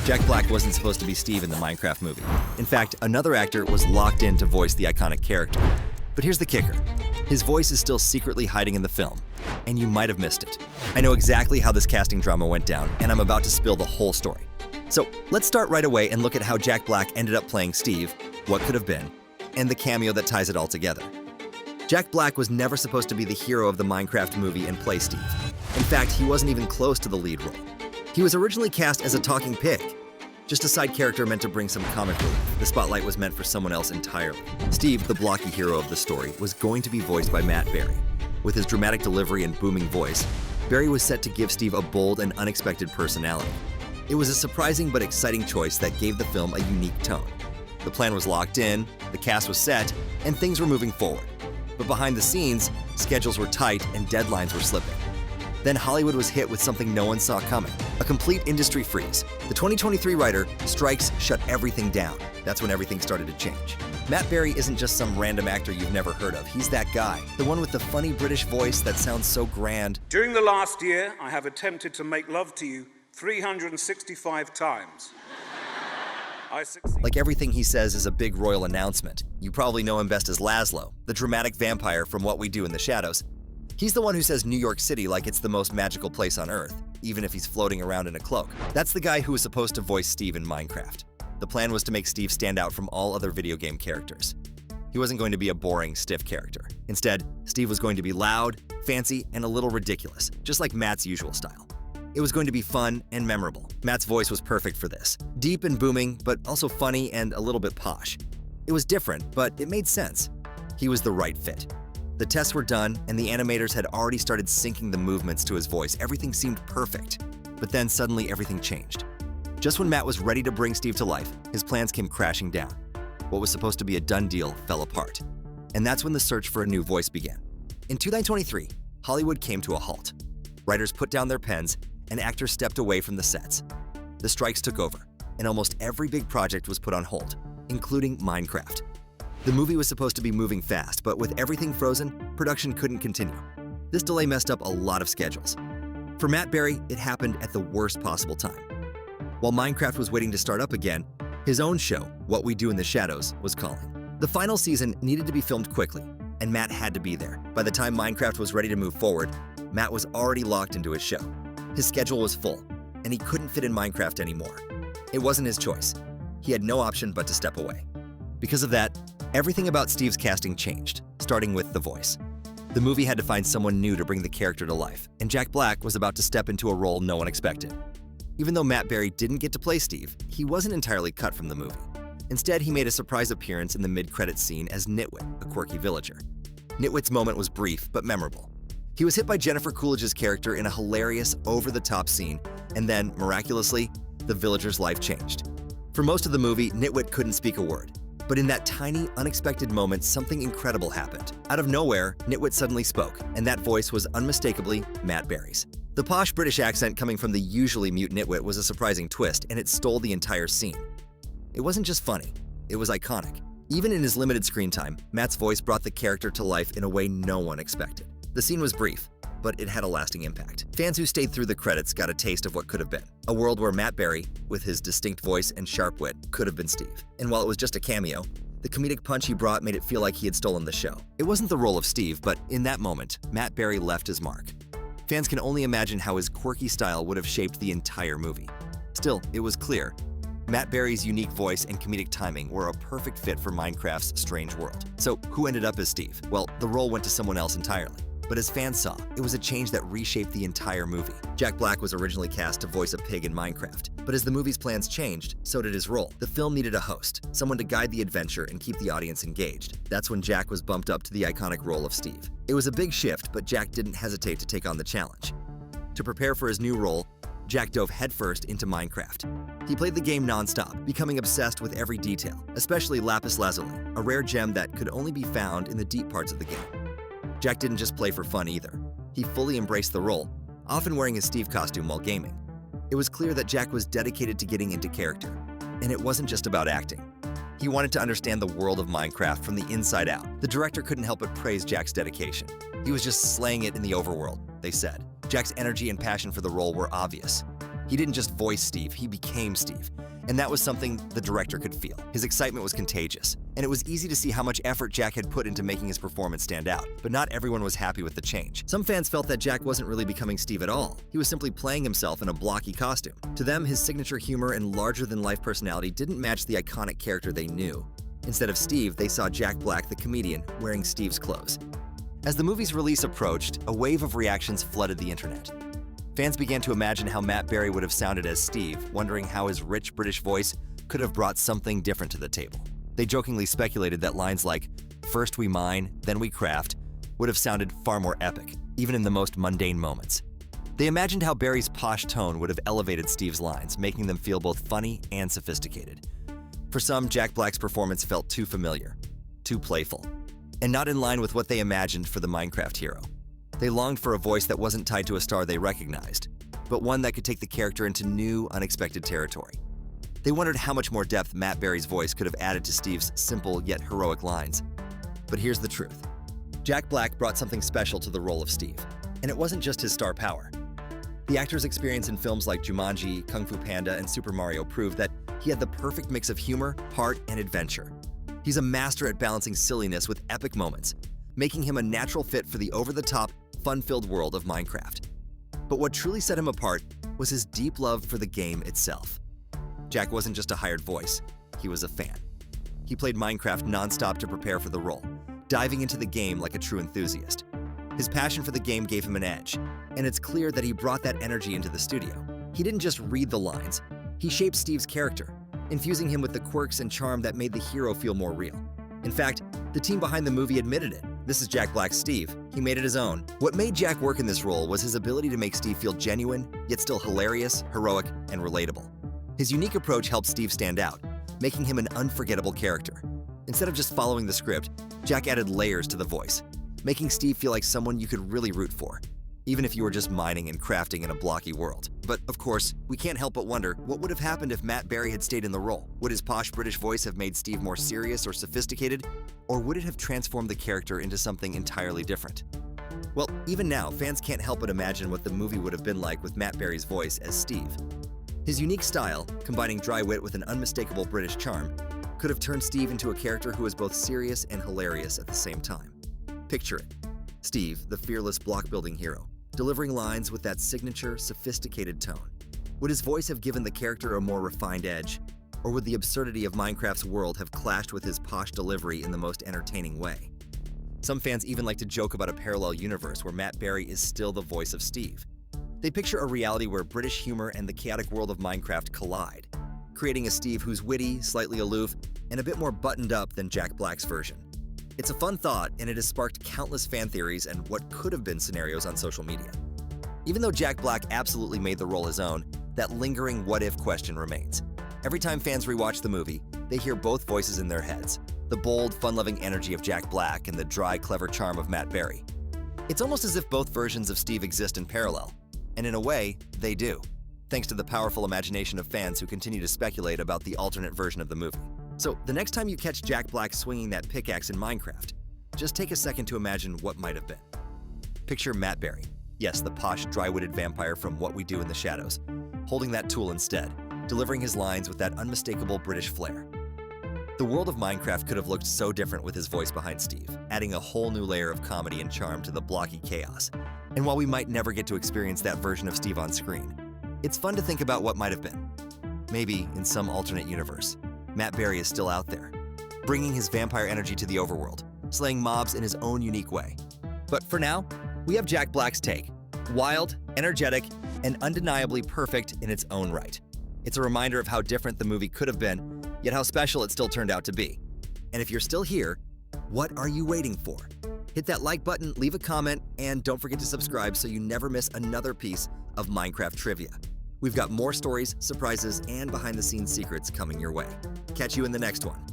Jack Black wasn't supposed to be Steve in the Minecraft movie. In fact, another actor was locked in to voice the iconic character. But here's the kicker. His voice is still secretly hiding in the film, and you might have missed it. I know exactly how this casting drama went down, and I'm about to spill the whole story. So let's start right away and look at how Jack Black ended up playing Steve, what could have been, and the cameo that ties it all together. Jack Black was never supposed to be the hero of the Minecraft movie and play Steve. In fact, he wasn't even close to the lead role. He was originally cast as a talking pig, just a side character meant to bring some comic relief. The spotlight was meant for someone else entirely. Steve, the blocky hero of the story, was going to be voiced by Matt Berry. With his dramatic delivery and booming voice, Berry was set to give Steve a bold and unexpected personality. It was a surprising but exciting choice that gave the film a unique tone. The plan was locked in, the cast was set, and things were moving forward. But behind the scenes, schedules were tight and deadlines were slipping. Then Hollywood was hit with something no one saw coming, a complete industry freeze. The 2023 writer strikes shut everything down. That's when everything started to change. Matt Berry isn't just some random actor you've never heard of. He's that guy, the one with the funny British voice that sounds so grand. During the last year, I have attempted to make love to you 365 times. Like everything he says is a big royal announcement. You probably know him best as Laszlo, the dramatic vampire from What We Do in the Shadows. He's the one who says New York City like it's the most magical place on Earth, even if he's floating around in a cloak. That's the guy who was supposed to voice Steve in Minecraft. The plan was to make Steve stand out from all other video game characters. He wasn't going to be a boring, stiff character. Instead, Steve was going to be loud, fancy, and a little ridiculous, just like Matt's usual style. It was going to be fun and memorable. Matt's voice was perfect for this. Deep and booming, but also funny and a little bit posh. It was different, but it made sense. He was the right fit. The tests were done, and the animators had already started syncing the movements to his voice. Everything seemed perfect. But then suddenly everything changed. Just when Matt was ready to bring Steve to life, his plans came crashing down. What was supposed to be a done deal fell apart. And that's when the search for a new voice began. In 2023, Hollywood came to a halt. Writers put down their pens, and actors stepped away from the sets. The strikes took over, and almost every big project was put on hold, including Minecraft. The movie was supposed to be moving fast, but with everything frozen, production couldn't continue. This delay messed up a lot of schedules. For Matt Berry, it happened at the worst possible time. While Minecraft was waiting to start up again, his own show, What We Do in the Shadows, was calling. The final season needed to be filmed quickly, and Matt had to be there. By the time Minecraft was ready to move forward, Matt was already locked into his show. His schedule was full, and he couldn't fit in Minecraft anymore. It wasn't his choice. He had no option but to step away. Because of that, everything about Steve's casting changed, starting with the voice. The movie had to find someone new to bring the character to life, and Jack Black was about to step into a role no one expected. Even though Matt Berry didn't get to play Steve, he wasn't entirely cut from the movie. Instead, he made a surprise appearance in the mid-credits scene as Nitwit, a quirky villager. Nitwit's moment was brief but memorable. He was hit by Jennifer Coolidge's character in a hilarious, over-the-top scene, and then, miraculously, the villager's life changed. For most of the movie, Nitwit couldn't speak a word. But in that tiny, unexpected moment, something incredible happened. Out of nowhere, Nitwit suddenly spoke, and that voice was unmistakably Matt Berry's. The posh British accent coming from the usually mute Nitwit was a surprising twist, and it stole the entire scene. It wasn't just funny, it was iconic. Even in his limited screen time, Matt's voice brought the character to life in a way no one expected. The scene was brief, but it had a lasting impact. Fans who stayed through the credits got a taste of what could have been. A world where Matt Berry, with his distinct voice and sharp wit, could have been Steve. And while it was just a cameo, the comedic punch he brought made it feel like he had stolen the show. It wasn't the role of Steve, but in that moment, Matt Berry left his mark. Fans can only imagine how his quirky style would have shaped the entire movie. Still, it was clear. Matt Berry's unique voice and comedic timing were a perfect fit for Minecraft's strange world. So who ended up as Steve? Well, the role went to someone else entirely. But as fans saw, it was a change that reshaped the entire movie. Jack Black was originally cast to voice a pig in Minecraft, but as the movie's plans changed, so did his role. The film needed a host, someone to guide the adventure and keep the audience engaged. That's when Jack was bumped up to the iconic role of Steve. It was a big shift, but Jack didn't hesitate to take on the challenge. To prepare for his new role, Jack dove headfirst into Minecraft. He played the game non-stop, becoming obsessed with every detail, especially lapis lazuli, a rare gem that could only be found in the deep parts of the game. Jack didn't just play for fun either. He fully embraced the role, often wearing his Steve costume while gaming. It was clear that Jack was dedicated to getting into character, and it wasn't just about acting. He wanted to understand the world of Minecraft from the inside out. The director couldn't help but praise Jack's dedication. He was just slaying it in the overworld, they said. Jack's energy and passion for the role were obvious. He didn't just voice Steve, he became Steve. And that was something the director could feel. His excitement was contagious, and it was easy to see how much effort Jack had put into making his performance stand out. But not everyone was happy with the change. Some fans felt that Jack wasn't really becoming Steve at all. He was simply playing himself in a blocky costume. To them, his signature humor and larger-than-life personality didn't match the iconic character they knew. Instead of Steve, they saw Jack Black, the comedian, wearing Steve's clothes. As the movie's release approached, a wave of reactions flooded the internet. Fans began to imagine how Matt Berry would have sounded as Steve, wondering how his rich British voice could have brought something different to the table. They jokingly speculated that lines like, "First we mine, then we craft," would have sounded far more epic, even in the most mundane moments. They imagined how Berry's posh tone would have elevated Steve's lines, making them feel both funny and sophisticated. For some, Jack Black's performance felt too familiar, too playful, and not in line with what they imagined for the Minecraft hero. They longed for a voice that wasn't tied to a star they recognized, but one that could take the character into new, unexpected territory. They wondered how much more depth Matt Berry's voice could have added to Steve's simple yet heroic lines. But here's the truth. Jack Black brought something special to the role of Steve, and it wasn't just his star power. The actor's experience in films like Jumanji, Kung Fu Panda, and Super Mario proved that he had the perfect mix of humor, heart, and adventure. He's a master at balancing silliness with epic moments, making him a natural fit for the over-the-top, fun-filled world of Minecraft. But what truly set him apart was his deep love for the game itself. Jack wasn't just a hired voice, he was a fan. He played Minecraft nonstop to prepare for the role, diving into the game like a true enthusiast. His passion for the game gave him an edge, and it's clear that he brought that energy into the studio. He didn't just read the lines, he shaped Steve's character, infusing him with the quirks and charm that made the hero feel more real. In fact, the team behind the movie admitted it. This is Jack Black's Steve. He made it his own. What made Jack work in this role was his ability to make Steve feel genuine, yet still hilarious, heroic, and relatable. His unique approach helped Steve stand out, making him an unforgettable character. Instead of just following the script, Jack added layers to the voice, making Steve feel like someone you could really root for, even if you were just mining and crafting in a blocky world. But of course, we can't help but wonder what would have happened if Matt Berry had stayed in the role. Would his posh British voice have made Steve more serious or sophisticated, or would it have transformed the character into something entirely different? Well, even now, fans can't help but imagine what the movie would have been like with Matt Berry's voice as Steve. His unique style, combining dry wit with an unmistakable British charm, could have turned Steve into a character who was both serious and hilarious at the same time. Picture it. Steve, the fearless block-building hero, delivering lines with that signature, sophisticated tone. Would his voice have given the character a more refined edge, or would the absurdity of Minecraft's world have clashed with his posh delivery in the most entertaining way? Some fans even like to joke about a parallel universe where Matt Berry is still the voice of Steve. They picture a reality where British humor and the chaotic world of Minecraft collide, creating a Steve who's witty, slightly aloof, and a bit more buttoned up than Jack Black's version. It's a fun thought, and it has sparked countless fan theories and what could have been scenarios on social media. Even though Jack Black absolutely made the role his own, that lingering what-if question remains. Every time fans rewatch the movie, they hear both voices in their heads, the bold, fun-loving energy of Jack Black and the dry, clever charm of Matt Berry. It's almost as if both versions of Steve exist in parallel, and in a way, they do, thanks to the powerful imagination of fans who continue to speculate about the alternate version of the movie. So, the next time you catch Jack Black swinging that pickaxe in Minecraft, just take a second to imagine what might have been. Picture Matt Berry, yes, the posh, dry-witted vampire from What We Do in the Shadows, holding that tool instead, delivering his lines with that unmistakable British flair. The world of Minecraft could have looked so different with his voice behind Steve, adding a whole new layer of comedy and charm to the blocky chaos. And while we might never get to experience that version of Steve on screen, it's fun to think about what might have been. Maybe, in some alternate universe, Matt Berry is still out there, bringing his vampire energy to the overworld, slaying mobs in his own unique way. But for now, we have Jack Black's take. Wild, energetic, and undeniably perfect in its own right. It's a reminder of how different the movie could have been, yet how special it still turned out to be. And if you're still here, what are you waiting for? Hit that like button, leave a comment, and don't forget to subscribe so you never miss another piece of Minecraft trivia. We've got more stories, surprises, and behind-the-scenes secrets coming your way. Catch you in the next one.